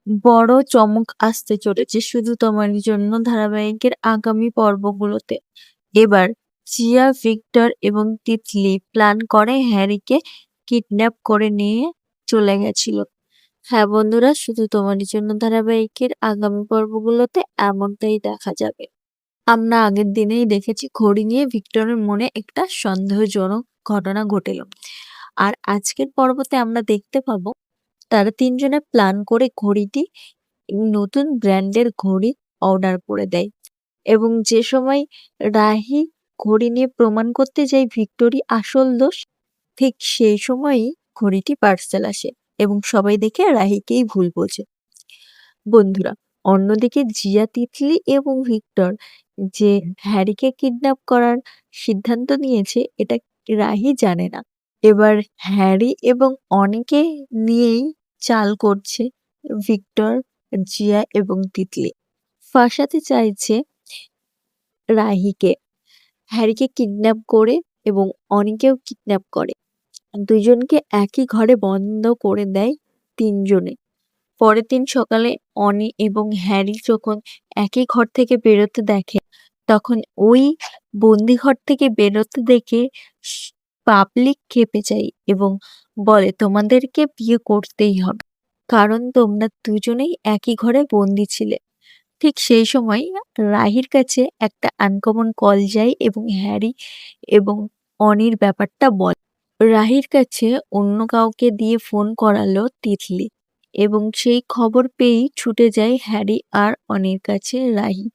বড় চমক আসতে চলেছে শুধু তোমারই জন্য ধারাবাহিকের আগামী পর্বগুলোতে। এবার জিয়া, ভিক্টর এবং তিতলি প্ল্যান করে হ্যারিকে কিডন্যাপ করে নিয়ে চলে গেছিল। হ্যাঁ বন্ধুরা, শুধু তোমারই জন্য ধারাবাহিকের আগামী পর্বগুলোতে এমনটাই দেখা যাবে। আমরা আগের দিনেই দেখেছি ঘড়ি নিয়ে ভিক্টরের মনে একটা সন্দেহজনক ঘটনা ঘটেল। আর আজকের পর্বতে আমরা দেখতে পাবো তারা তিনজনে প্ল্যান করে ঘড়িটি নতুন ব্র্যান্ডের ঘড়ি অর্ডার করে দেয়। এবং যে সময় রাহি ঘড়ি নিয়ে প্রমাণ করতে যায় ভিক্টোরি আসল দোষ, ঠিক সেই সময়ই ঘড়িটি পার্সেল আসে এবং সবাই দেখে রাহিকেই ভুল বোঝে। বন্ধুরা, অন্যদিকে জিয়া, তিতলি এবং ভিক্টর যে হ্যারিকে কিডন্যাপ করার সিদ্ধান্ত নিয়েছে এটা রাহি জানে না। এবার হ্যারি এবং অনিকে নিয়েই চাল করছে ভিক্টর, জিয়া এবং তিতলি। ফাঁসাতে চাইছে রাহিকে। হ্যারিকে কিডন্যাপ করে এবং অনিকেও কিডন্যাপ করে। দুজনকে একই ঘরে বন্ধ করে দেয় তিনজনে। পরের দিন সকালে অনি এবং হ্যারি যখন একই ঘর থেকে বেরোতে দেখে, তখন ওই বন্দিঘর থেকে বেরোতে দেখে পাবলিক ক্ষেপে যায় এবং বলে তোমাদেরকে বিয়ে করতেই হবে, কারণ তোমরা দুজনেই একই ঘরে বন্দি ছিলে। ঠিক সেই সময় রাহির কাছে একটা আনকমন কল যায় এবং হ্যারি এবং অনির ব্যাপারটা বলে। রাহির কাছে অন্য কাউকে দিয়ে ফোন করালো তিতলি এবং সেই খবর পেয়েই ছুটে যায় হ্যারি আর অনির কাছে রাহি।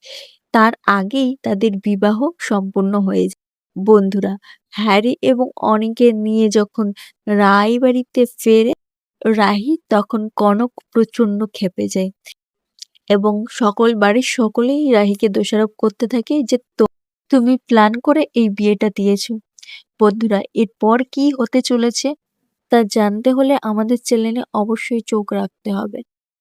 তার আগেই তাদের বিবাহ সম্পূর্ণ হয়ে যায়। বন্ধুরা, হ্যারি এবং অনিকে নিয়ে যখন রায়বাড়িতে ফেরে রাহি, তখন কনক প্রচন্ড ক্ষেপে যায় এবং বাড়ির সকলেই রাহিকে দোষারোপ করতে থাকে যে তুমি প্ল্যান করে এই বিয়েটা দিয়েছো। বন্ধুরা, এরপর কি হতে চলেছে তা জানতে হলে আমাদের চ্যানেলে অবশ্যই চোখ রাখতে হবে।